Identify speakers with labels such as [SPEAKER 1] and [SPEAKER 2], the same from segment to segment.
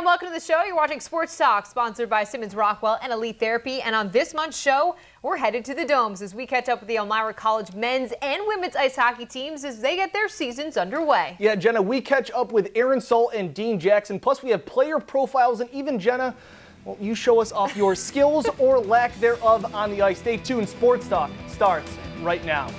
[SPEAKER 1] and welcome to the show. You're watching Sports Talk, sponsored by Simmons Rockwell and Elite Therapy. And on this month's show, we're headed to the Domes as we catch up with the Elmira College men's and women's ice hockey teams as they get their seasons underway.
[SPEAKER 2] Yeah, Jenna, we catch up with Aaron Salt and Dean Jackson. Plus, we have player profiles, and even Jenna, well, you show us off your skills or lack thereof on the ice. Stay tuned. Sports Talk starts right now.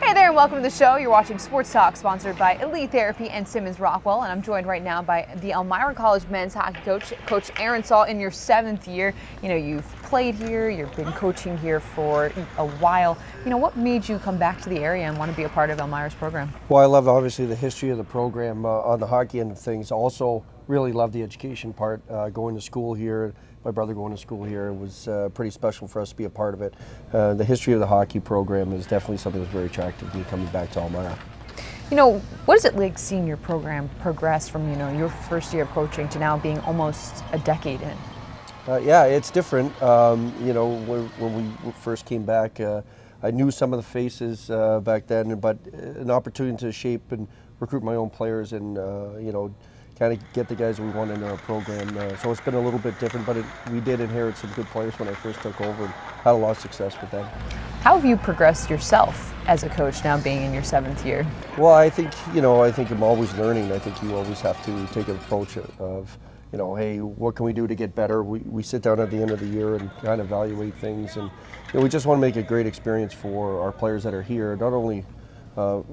[SPEAKER 1] Hey there and welcome to the show. You're watching Sports Talk, sponsored by Elite Therapy and Simmons Rockwell. And I'm joined right now by the Elmira College men's hockey coach, Coach Aaron Salt, in your 7th year. You know, you've played here, you've been coaching here for a while. You know, what made you come back to the area and want to be a part of Elmira's program?
[SPEAKER 3] Well, I love obviously the history of the program on the hockey end of things. Also really love the education part, going to school here. My brother going to school here, it was pretty special for us to be a part of it. The history of the hockey program is definitely something that's very attractive to me coming back to Elmira.
[SPEAKER 1] You know, what is it like seeing your program progress from, you know, your first year of coaching to now being almost a decade in?
[SPEAKER 3] Yeah, it's different. You know, when we first came back, I knew some of the faces back then, but an opportunity to shape and recruit my own players and, you know, kind of get the guys that we want in our program. So it's been a little bit different, but we did inherit some good players when I first took over and had a lot of success with them.
[SPEAKER 1] How have you progressed yourself as a coach now being in your 7th year?
[SPEAKER 3] Well, I think, you know, I think I'm always learning. I think you always have to take an approach of, you know, hey, what can we do to get better? We sit down at the end of the year and kind of evaluate things, and you know, we just want to make a great experience for our players that are here, not only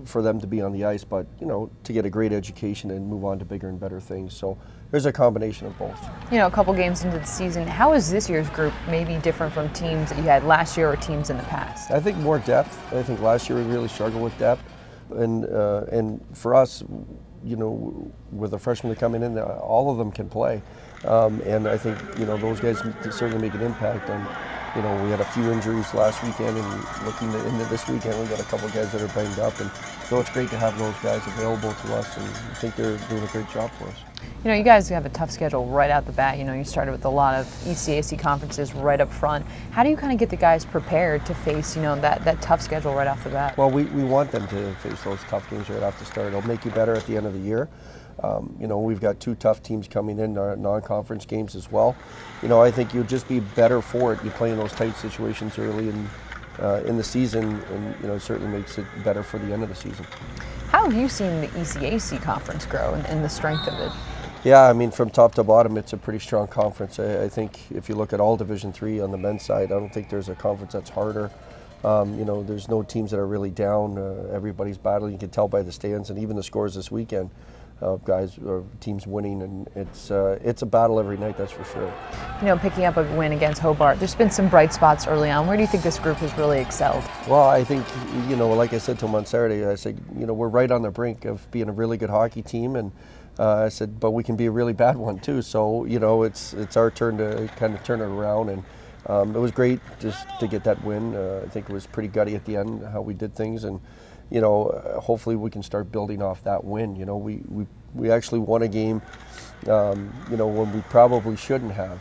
[SPEAKER 3] for them to be on the ice, but you know, to get a great education and move on to bigger and better things. So there's a combination of both.
[SPEAKER 1] You know, a couple games into the season, how is this year's group maybe different from teams that you had last year or teams in the past?
[SPEAKER 3] I think more depth. I think last year we really struggled with depth, and for us, you know, with the freshmen coming in, all of them can play, and I think, you know, those guys certainly make an impact. And you know, we had a few injuries last weekend, and looking into this weekend, we got a couple of guys that are banged up, and so it's great to have those guys available to us, and I think they're doing a great job for us.
[SPEAKER 1] You know, you guys have a tough schedule right out the bat. You know, you started with a lot of ECAC conferences right up front. How do you kind of get the guys prepared to face, you know, that tough schedule right off the bat?
[SPEAKER 3] Well, we want them to face those tough games right off the start. It'll make you better at the end of the year. You know, we've got 2 tough teams coming in, our non-conference games as well. You know, I think you'll just be better for it. You play in those tight situations early in the season, and you know, it certainly makes it better for the end of the season.
[SPEAKER 1] How have you seen the ECAC conference grow and the strength of it?
[SPEAKER 3] Yeah, I mean, from top to bottom, it's a pretty strong conference. I think if you look at all Division III on the men's side, I don't think there's a conference that's harder. You know, there's no teams that are really down. Everybody's battling. You can tell by the stands and even the scores this weekend. Guys or teams winning, and it's a battle every night, that's for sure.
[SPEAKER 1] You know, picking up a win against Hobart, there's been some bright spots early on. Where do you think this group has really excelled?
[SPEAKER 3] Well, I think, you know, like I said to them on Saturday, I said, you know, we're right on the brink of being a really good hockey team, and I said, but we can be a really bad one too. So, you know, it's our turn to kind of turn it around, and it was great just to get that win. I think it was pretty gutty at the end how we did things, and you know, hopefully we can start building off that win. You know, we actually won a game, you know, when we probably shouldn't have.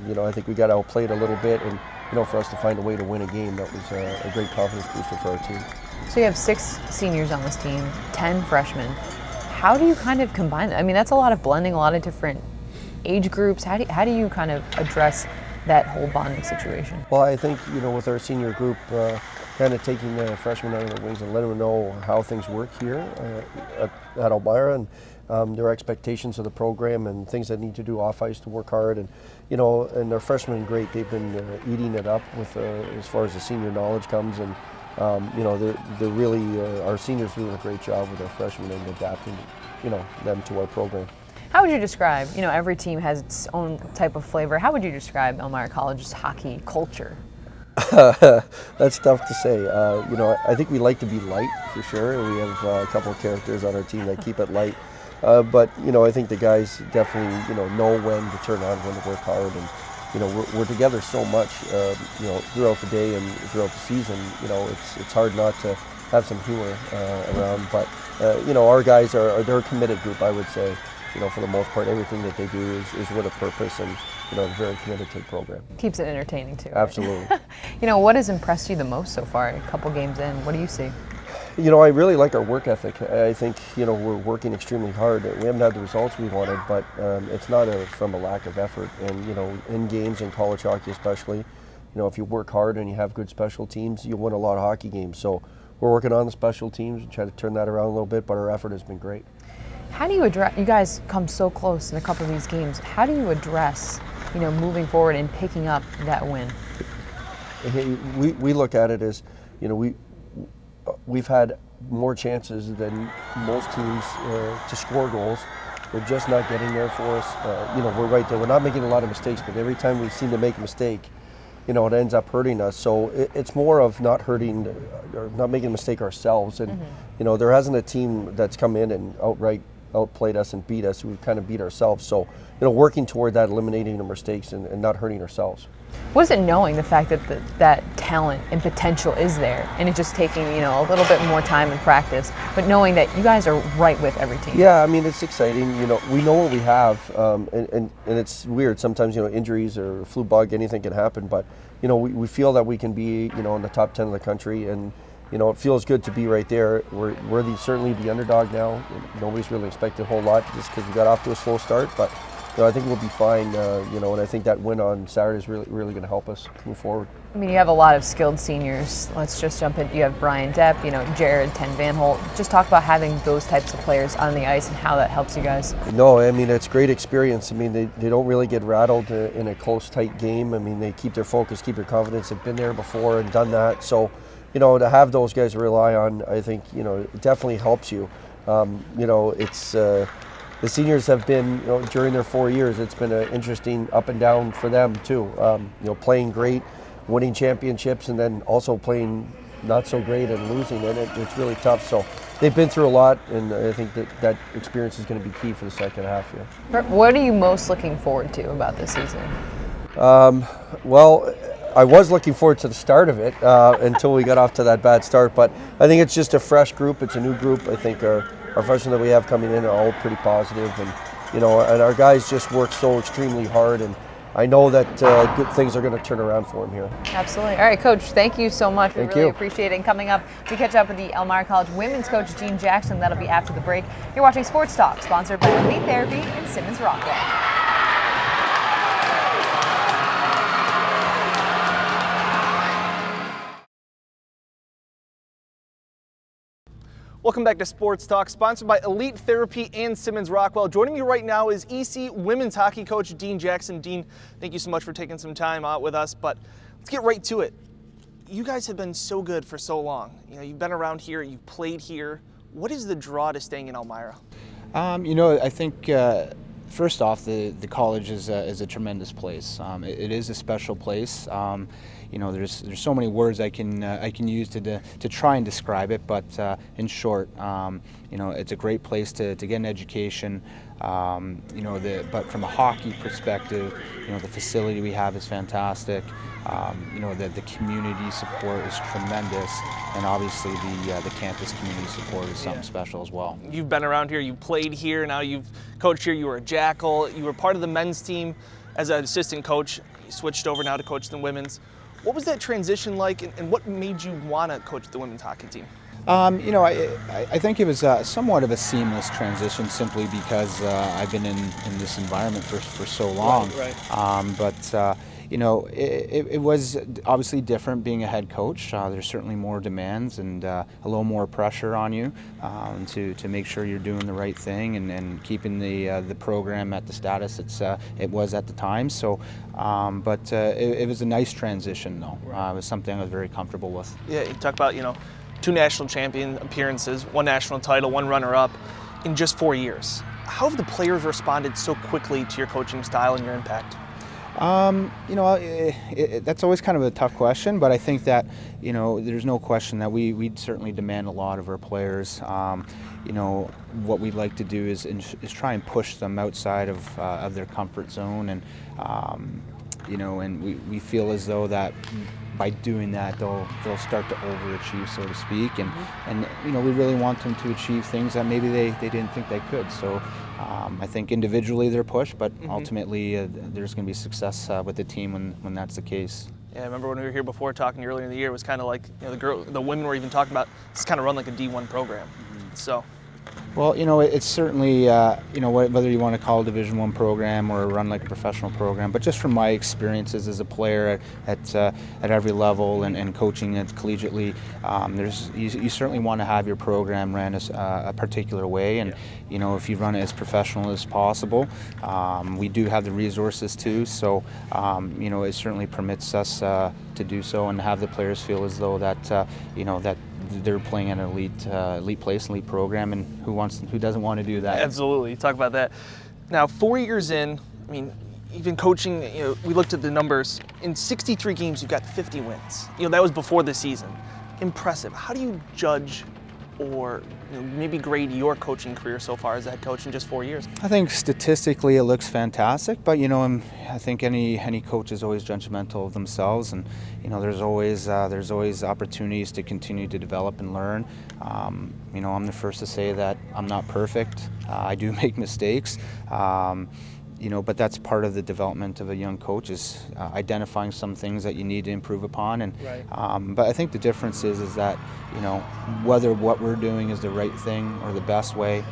[SPEAKER 3] You know, I think we got outplayed a little bit, and you know, for us to find a way to win a game, that was a great confidence booster for our team.
[SPEAKER 1] So you have 6 seniors on this team, 10 freshmen. How do you kind of combine that? I mean, that's a lot of blending, a lot of different age groups. How do you kind of address that whole bonding situation?
[SPEAKER 3] Well, I think, you know, with our senior group, kind of taking the freshmen under the wings and letting them know how things work here at Elmira, and their expectations of the program and things that need to do off ice to work hard. And you know, and their freshmen, great. They've been eating it up with as far as the senior knowledge comes, and you know, they're really our seniors doing a great job with our freshmen and adapting, you know, them to our program.
[SPEAKER 1] How would you describe, you know, every team has its own type of flavor. How would you describe Elmira College's hockey culture?
[SPEAKER 3] That's tough to say. You know, I think we like to be light for sure. We have a couple of characters on our team that keep it light. But, you know, I think the guys definitely, you know when to turn on, when to work hard. And, you know, we're together so much, you know, throughout the day and throughout the season. You know, it's hard not to have some humor around. But you know, our guys they're a committed group, I would say. You know, for the most part, everything that they do is with a purpose, and you know, very committed to the program.
[SPEAKER 1] Keeps it entertaining too. Right?
[SPEAKER 3] Absolutely.
[SPEAKER 1] You know, what has impressed you the most so far? A couple games in, what do you see?
[SPEAKER 3] You know, I really like our work ethic. I think, you know, we're working extremely hard. We haven't had the results we wanted, but it's not from a lack of effort. And, you know, in games, in college hockey especially, you know, if you work hard and you have good special teams, you'll win a lot of hockey games. So we're working on the special teams and try to turn that around a little bit, but our effort has been great.
[SPEAKER 1] How do you address, you guys come so close in a couple of these games, how do you address, you know, moving forward and picking up that win?
[SPEAKER 3] We look at it as, you know, we've had more chances than most teams to score goals. They're just not getting there for us. You know, we're right there. We're not making a lot of mistakes, but every time we seem to make a mistake, you know, it ends up hurting us. So it's more of not hurting or not making a mistake ourselves. And, you know, there hasn't a team that's come in and outright outplayed us and beat us. We've kind of beat ourselves. So, you know, working toward that, eliminating the mistakes and not hurting ourselves.
[SPEAKER 1] What is it knowing the fact that that talent and potential is there, and it's just taking, you know, a little bit more time and practice, but knowing that you guys are right with every team? Yeah,
[SPEAKER 3] I mean, it's exciting. You know, we know what we have, and it's weird. Sometimes, you know, injuries or flu bug, anything can happen, but, you know, we feel that we can be, you know, in the top 10 of the country, and, you know, it feels good to be right there. We're certainly the underdog now. Nobody's really expected a whole lot just because we got off to a slow start, but you know, I think we'll be fine, you know, and I think that win on Saturday is really going to help us move forward.
[SPEAKER 1] I mean, you have a lot of skilled seniors. Let's just jump in. You have Brian Depp, you know, Jared, Ten Van Holt. Just talk about having those types of players on the ice and how that helps you guys.
[SPEAKER 3] No, I mean, it's great experience. I mean, they don't really get rattled in a close, tight game. I mean, they keep their focus, keep their confidence. They've been there before and done that. So, you know, to have those guys to rely on, I think, you know, it definitely helps you. You know, it's... the seniors have been, you know, during their 4 years, it's been an interesting up and down for them too. You know, playing great, winning championships, and then also playing not so great and losing, and it's really tough. So they've been through a lot, and I think that experience is going to be key for the second half. Yeah.
[SPEAKER 1] What are you most looking forward to about this season?
[SPEAKER 3] Well, I was looking forward to the start of it until we got off to that bad start, but I think it's just a fresh group. It's a new group. I think our freshmen that we have coming in are all pretty positive, and you know, and our guys just work so extremely hard, and I know that good things are going to turn around for them here.
[SPEAKER 1] Absolutely. All right, Coach, thank you so much. We really
[SPEAKER 3] you.
[SPEAKER 1] appreciate it. And coming up, we catch up with the Elmira College women's coach, Dean Jackson. That'll be after the break. You're watching Sports Talk, sponsored by Elite Therapy and Simmons Rockwell.
[SPEAKER 2] Welcome back to Sports Talk, sponsored by Elite Therapy and Simmons Rockwell. Joining me right now is EC women's hockey coach Dean Jackson. Dean, thank you so much for taking some time out with us, but let's get right to it. You guys have been so good for so long. You know, you've been around here, you've played here. What is the draw to staying in Elmira?
[SPEAKER 4] You know, I think first off, the college is a tremendous place. It is a special place. You know, there's so many words I can use to try and describe it, but in short, you know, it's a great place to get an education. You know, but from a hockey perspective, you know, the facility we have is fantastic. You know, the community support is tremendous, and obviously the campus community support is something special as well.
[SPEAKER 2] You've been around here, you played here, now you've coached here, you were a Jackal, you were part of the men's team as an assistant coach, you switched over now to coach the women's. What was that transition like, and what made you want to coach the women's hockey team?
[SPEAKER 4] You know, I think it was somewhat of a seamless transition, simply because I've been in this environment for so long.
[SPEAKER 2] Right.
[SPEAKER 4] But you know, it was obviously different being a head coach. There's certainly more demands and a little more pressure on you to make sure you're doing the right thing and keeping the program at the status it was at the time. So, but it was a nice transition, though. It was something I was very comfortable with.
[SPEAKER 2] Yeah, you talk about, you know, 2 national champion appearances, 1 national title, 1 runner-up in just 4 years. How have the players responded so quickly to your coaching style and your impact?
[SPEAKER 4] You know, that's always kind of a tough question, but I think that, you know, there's no question that we certainly demand a lot of our players. You know, what we'd like to do is try and push them outside of their comfort zone, and you know, and we feel as though that by doing that, they'll start to overachieve, so to speak, and we really want them to achieve things that maybe they didn't think they could. So I think individually they're pushed, but ultimately there's going to be success with the team when that's the case.
[SPEAKER 2] Yeah, I remember when we were here before talking earlier in the year, it was kind of like, the women were even talking about it's kind of run like a D1 program. So.
[SPEAKER 4] Well, it's certainly, whether you want to call it a Division I program or run like a professional program, but just from my experiences as a player at every level and coaching it collegiately, you certainly want to have your program ran a particular way, and if you run it as professional as possible, we do have the resources too. So it certainly permits us to do so and have the players feel as though that that they're playing at an elite place, elite program, and who doesn't want to do that?
[SPEAKER 2] Absolutely. Talk about that. Now, 4 years in, I mean, even coaching, we looked at the numbers. In 63 games, you've got 50 wins. That was before the season. Impressive. How do you judge or maybe grade your coaching career so far as a head coach in just 4 years?
[SPEAKER 4] I think statistically it looks fantastic, but I think any coach is always judgmental of themselves, and there's always opportunities to continue to develop and learn. I'm the first to say that I'm not perfect. I do make mistakes. But that's part of the development of a young coach, is identifying some things that you need to improve upon. And
[SPEAKER 2] right.
[SPEAKER 4] But I think the difference is that whether what we're doing is the right thing or the best way,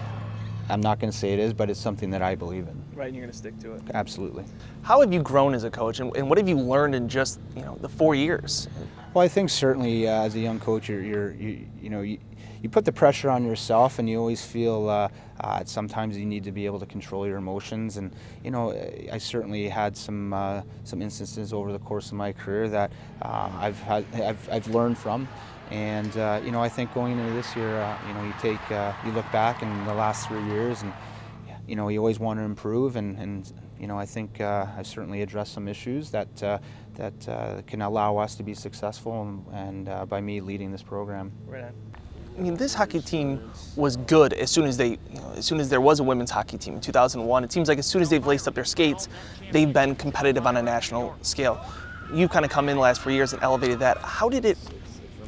[SPEAKER 4] I'm not going to say it is, but it's something that I believe in.
[SPEAKER 2] Right, and you're going to stick to it.
[SPEAKER 4] Absolutely.
[SPEAKER 2] How have you grown as a coach, and what have you learned in just the 4 years?
[SPEAKER 4] Well, I think certainly as a young coach, you put the pressure on yourself, and you always feel sometimes you need to be able to control your emotions. And I certainly had some instances over the course of my career that I've learned from. And I think going into this year, you look back in the last 3 years, and you always want to improve. And I think I've certainly addressed some issues that can allow us to be successful, and by me leading this program.
[SPEAKER 2] Right on. I mean, this hockey team was good as soon as there was a women's hockey team in 2001. It seems like as soon as they've laced up their skates, they've been competitive on a national scale. You've kind of come in the last 4 years and elevated that. How did it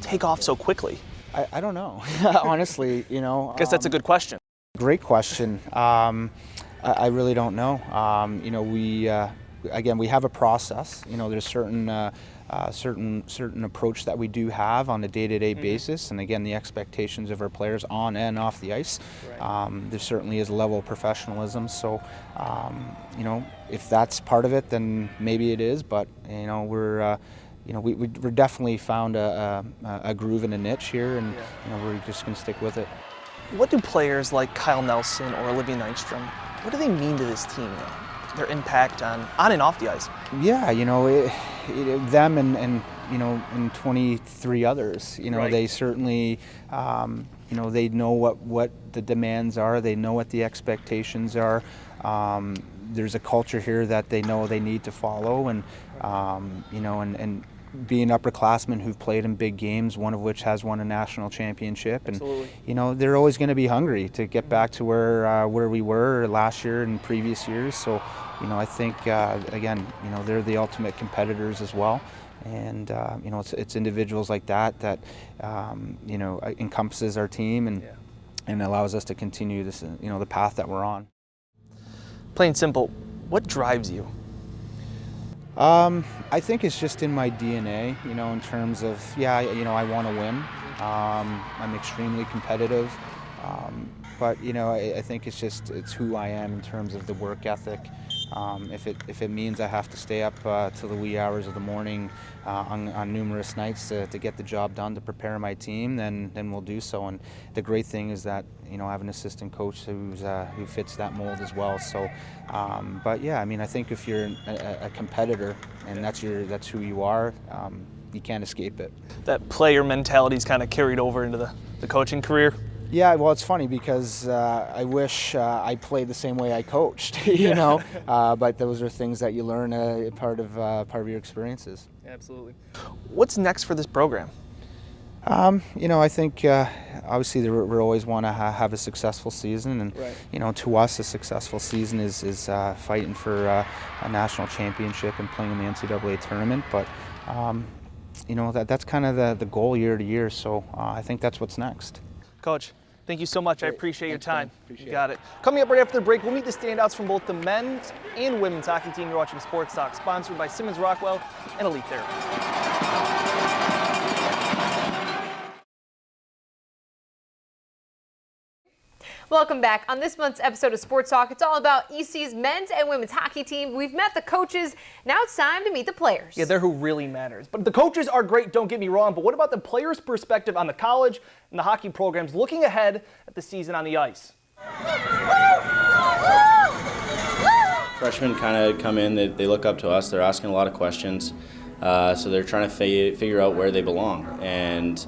[SPEAKER 2] take off so quickly?
[SPEAKER 4] I don't know. Honestly,
[SPEAKER 2] I guess that's a good question.
[SPEAKER 4] Great question. I really don't know. We have a process. There's certain approach that we do have on a day-to-day basis, and again, the expectations of our players on and off the ice.
[SPEAKER 2] Right.
[SPEAKER 4] There certainly is a level of professionalism. So, if that's part of it, then maybe it is. But we're definitely found a groove and a niche here, and we're just going to stick with it.
[SPEAKER 2] What do players like Kyle Nelson or Olivia Nystrom, what do they mean to this team? Their impact on and off the ice?
[SPEAKER 4] Yeah, them and 23 others.
[SPEAKER 2] Right.
[SPEAKER 4] They certainly, they know what the demands are. They know what the expectations are. There's a culture here that they know they need to follow, and and being upperclassmen who've played in big games, one of which has won a national championship. And
[SPEAKER 2] absolutely.
[SPEAKER 4] They're always going to be hungry to get back to where we were last year and previous years. So I think again, they're the ultimate competitors as well. And it's individuals like that encompasses our team and allows us to continue this the path that we're on.
[SPEAKER 2] Plain simple, what drives you?
[SPEAKER 4] I think it's just in my DNA, in terms of, I want to win. I'm extremely competitive. But, I think it's who I am in terms of the work ethic. If it means I have to stay up till the wee hours of the morning on numerous nights to get the job done to prepare my team, then we'll do so. And the great thing is that I have an assistant coach who fits that mold as well. So, but yeah, I think if you're a competitor and that's who you are, you can't escape it. That
[SPEAKER 2] player mentality is kind of carried over into the coaching career.
[SPEAKER 4] Yeah, well, it's funny because I wish I played the same way I coached, but those are things that you learn part of your experiences.
[SPEAKER 2] Absolutely. What's next for this program?
[SPEAKER 4] I think obviously we always want to have a successful season, and
[SPEAKER 2] right.
[SPEAKER 4] To us, a successful season is fighting for a national championship and playing in the NCAA tournament. But you know, that's kind of the goal year to year. So I think that's what's next.
[SPEAKER 2] Coach, thank you so much. I appreciate your time.
[SPEAKER 4] Appreciate
[SPEAKER 2] You got it. Coming up right after the break, we'll meet the standouts from both the men's and women's hockey team. You're watching Sports Talk, sponsored by Simmons Rockwell and Elite Therapy.
[SPEAKER 1] Welcome back. On this month's episode of Sports Talk, it's all about EC's men's and women's hockey team. We've met the coaches. Now it's time to meet the players.
[SPEAKER 2] Yeah, they're who really matters. But the coaches are great, don't get me wrong. But what about the players' perspective on the college and the hockey programs looking ahead at the season on the ice?
[SPEAKER 5] Freshmen kind of come in, they look up to us, they're asking a lot of questions, so they're trying to figure out where they belong. And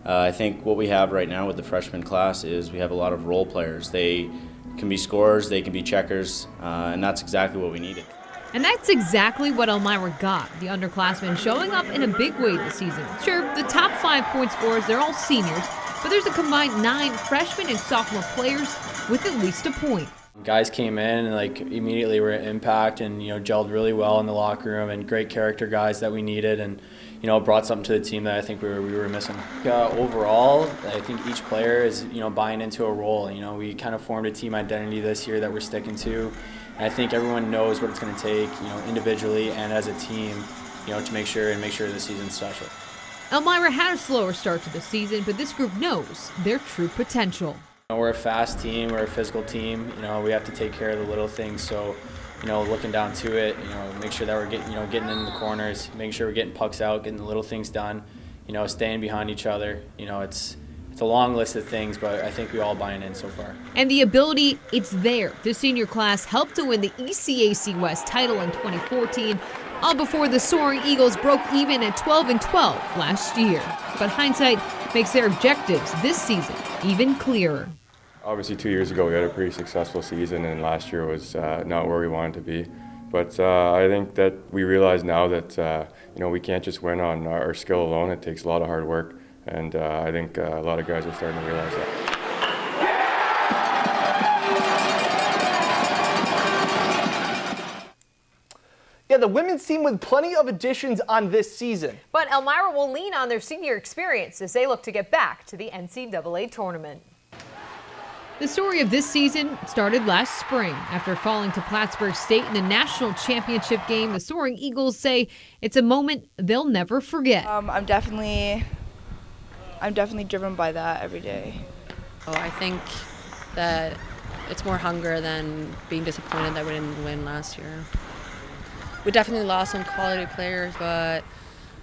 [SPEAKER 5] I think what we have right now with the freshman class is we have a lot of role players. They can be scorers, they can be checkers, and that's exactly what we needed.
[SPEAKER 1] And that's exactly what Elmira got, the underclassmen showing up in a big way this season. Sure, the top 5 point scorers, they're all seniors, but there's a combined 9 freshmen and sophomore players with at least a point.
[SPEAKER 6] Guys came in and immediately were at impact and gelled really well in the locker room, and great character guys that we needed, and brought something to the team that I think we were missing. Overall, I think each player is buying into a role. We kind of formed a team identity this year that we're sticking to. And I think everyone knows what it's going to take, individually and as a team, to make sure the season's special.
[SPEAKER 1] Elmira had a slower start to the season, but this group knows their true potential.
[SPEAKER 6] We're a fast team, we're a physical team, we have to take care of the little things, so looking down to it, make sure that we're getting in the corners, making sure we're getting pucks out, getting the little things done, staying behind each other. It's a long list of things, but I think we all buying in so far.
[SPEAKER 1] And the ability, it's there. The senior class helped to win the ECAC West title in 2014, all before the Soaring Eagles broke even at 12-12 last year. But hindsight makes their objectives this season even clearer.
[SPEAKER 7] Obviously 2 years ago we had a pretty successful season, and last year was not where we wanted to be. But I think that we realize now that we can't just win on our skill alone. It takes a lot of hard work, and I think a lot of guys are starting to realize that.
[SPEAKER 2] Yeah, the women's team with plenty of additions on this season.
[SPEAKER 1] But Elmira will lean on their senior experience as they look to get back to the NCAA tournament. The story of this season started last spring. After falling to Plattsburgh State in the national championship game, the Soaring Eagles say it's a moment they'll never forget.
[SPEAKER 8] I'm definitely driven by that every day.
[SPEAKER 9] I think that it's more hunger than being disappointed that we didn't win last year. We definitely lost some quality players, but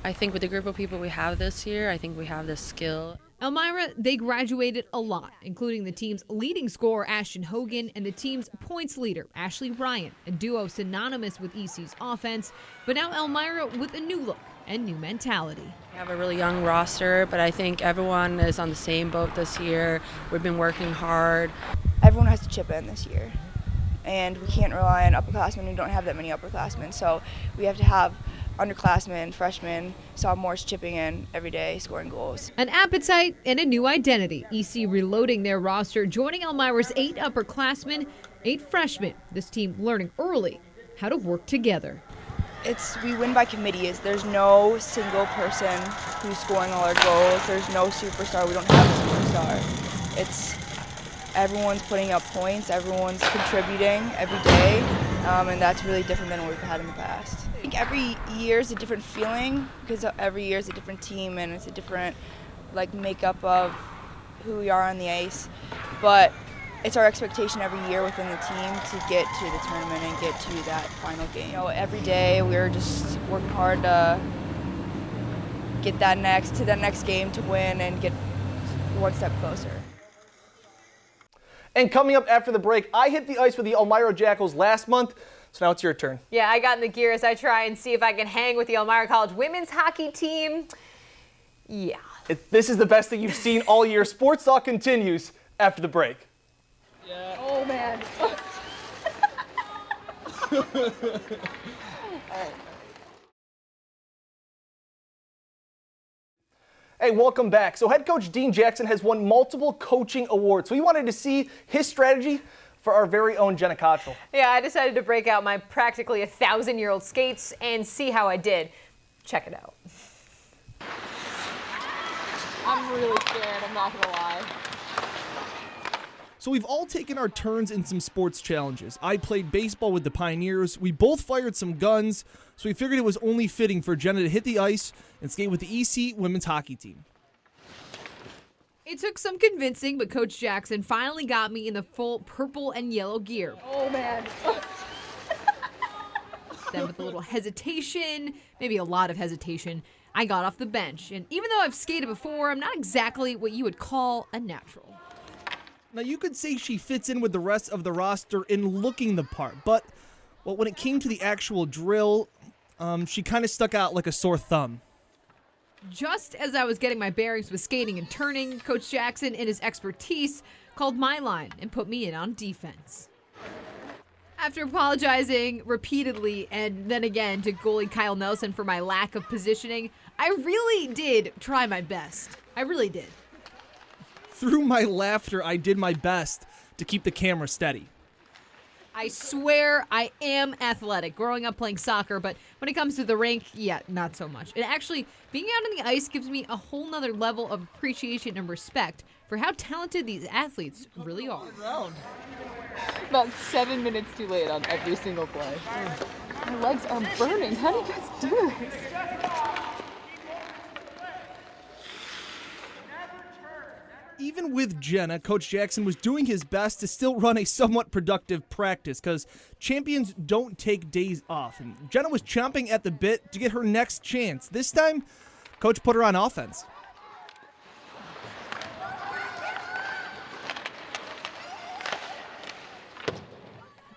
[SPEAKER 9] I think with the group of people we have this year, I think we have the skill.
[SPEAKER 1] Elmira, they graduated a lot, including the team's leading scorer, Ashton Hogan, and the team's points leader, Ashley Ryan, a duo synonymous with EC's offense. But now Elmira with a new look and new mentality.
[SPEAKER 9] We have a really young roster, but I think everyone is on the same boat this year. We've been working hard.
[SPEAKER 8] Everyone has to chip in this year, and we can't rely on upperclassmen. We don't have that many upperclassmen, so we have to have underclassmen, freshmen, sophomores chipping in every day, scoring goals.
[SPEAKER 1] An appetite and a new identity. EC reloading their roster, joining Elmira's 8 upperclassmen, 8 freshmen. This team learning early how to work together.
[SPEAKER 8] We win by committees. There's no single person who's scoring all our goals. There's no superstar. We don't have a superstar. Everyone's putting up points. Everyone's contributing every day, and that's really different than what we've had in the past. I think every year is a different feeling because every year is a different team and it's a different makeup of who we are on the ice. But it's our expectation every year within the team to get to the tournament and get to that final game. Every day we're just working hard to get that next game to win and get one step closer.
[SPEAKER 2] And coming up after the break, I hit the ice with the Elmira Jackals last month, so now it's your turn.
[SPEAKER 1] Yeah, I got in the gear as I try and see if I can hang with the Elmira College women's hockey team. Yeah.
[SPEAKER 2] This is the best thing you've seen all year. Sports Talk continues after the break.
[SPEAKER 1] Yeah. Oh, man.
[SPEAKER 2] Hey, welcome back. So head coach Dean Jackson has won multiple coaching awards. So we wanted to see his strategy for our very own Jenna Cottrell.
[SPEAKER 1] Yeah, I decided to break out my practically 1,000-year-old skates and see how I did. Check it out. I'm really scared, I'm not gonna lie.
[SPEAKER 2] So we've all taken our turns in some sports challenges. I played baseball with the Pioneers. We both fired some guns, so we figured it was only fitting for Jenna to hit the ice and skate with the EC women's hockey team.
[SPEAKER 1] It took some convincing, but Coach Jackson finally got me in the full purple and yellow gear. Oh, man. Then with a little hesitation, maybe a lot of hesitation, I got off the bench. And even though I've skated before, I'm not exactly what you would call a natural.
[SPEAKER 2] Now, you could say she fits in with the rest of the roster in looking the part, but well, when it came to the actual drill, she kind of stuck out like a sore thumb.
[SPEAKER 1] Just as I was getting my bearings with skating and turning, Coach Jackson, in his expertise, called my line and put me in on defense. After apologizing repeatedly and then again to goalie Kyle Nelson for my lack of positioning, I really did try my best. I really did.
[SPEAKER 2] Through my laughter, I did my best to keep the camera steady.
[SPEAKER 1] I swear I am athletic, growing up playing soccer, but when it comes to the rink, yeah, not so much. And actually, being out on the ice gives me a whole nother level of appreciation and respect for how talented these athletes really are.
[SPEAKER 10] About 7 minutes too late on every single play. My legs are burning. How do you guys do this?
[SPEAKER 2] Even with Jenna, Coach Jackson was doing his best to still run a somewhat productive practice because champions don't take days off. And Jenna was chomping at the bit to get her next chance. This time, Coach put her on offense.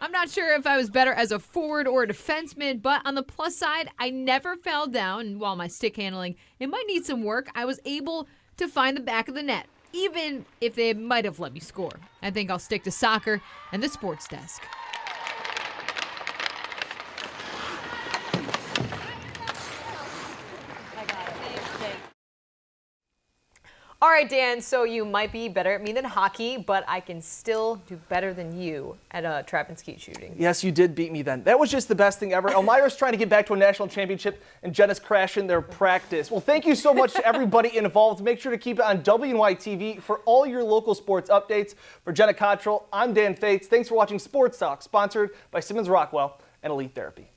[SPEAKER 1] I'm not sure if I was better as a forward or a defenseman, but on the plus side, I never fell down. And while my stick handling, it might need some work, I was able to find the back of the net, even if they might have let me score. I think I'll stick to soccer and the sports desk. All right, Dan, so you might be better at me than hockey, but I can still do better than you at trap and skeet shooting.
[SPEAKER 2] Yes, you did beat me then. That was just the best thing ever. Elmira's trying to get back to a national championship, and Jenna's crashing their practice. Well, thank you so much to everybody involved. Make sure to keep it on WENY TV for all your local sports updates. For Jenna Cottrell, I'm Dan Fates. Thanks for watching Sports Talk, sponsored by Simmons Rockwell and Elite Therapy.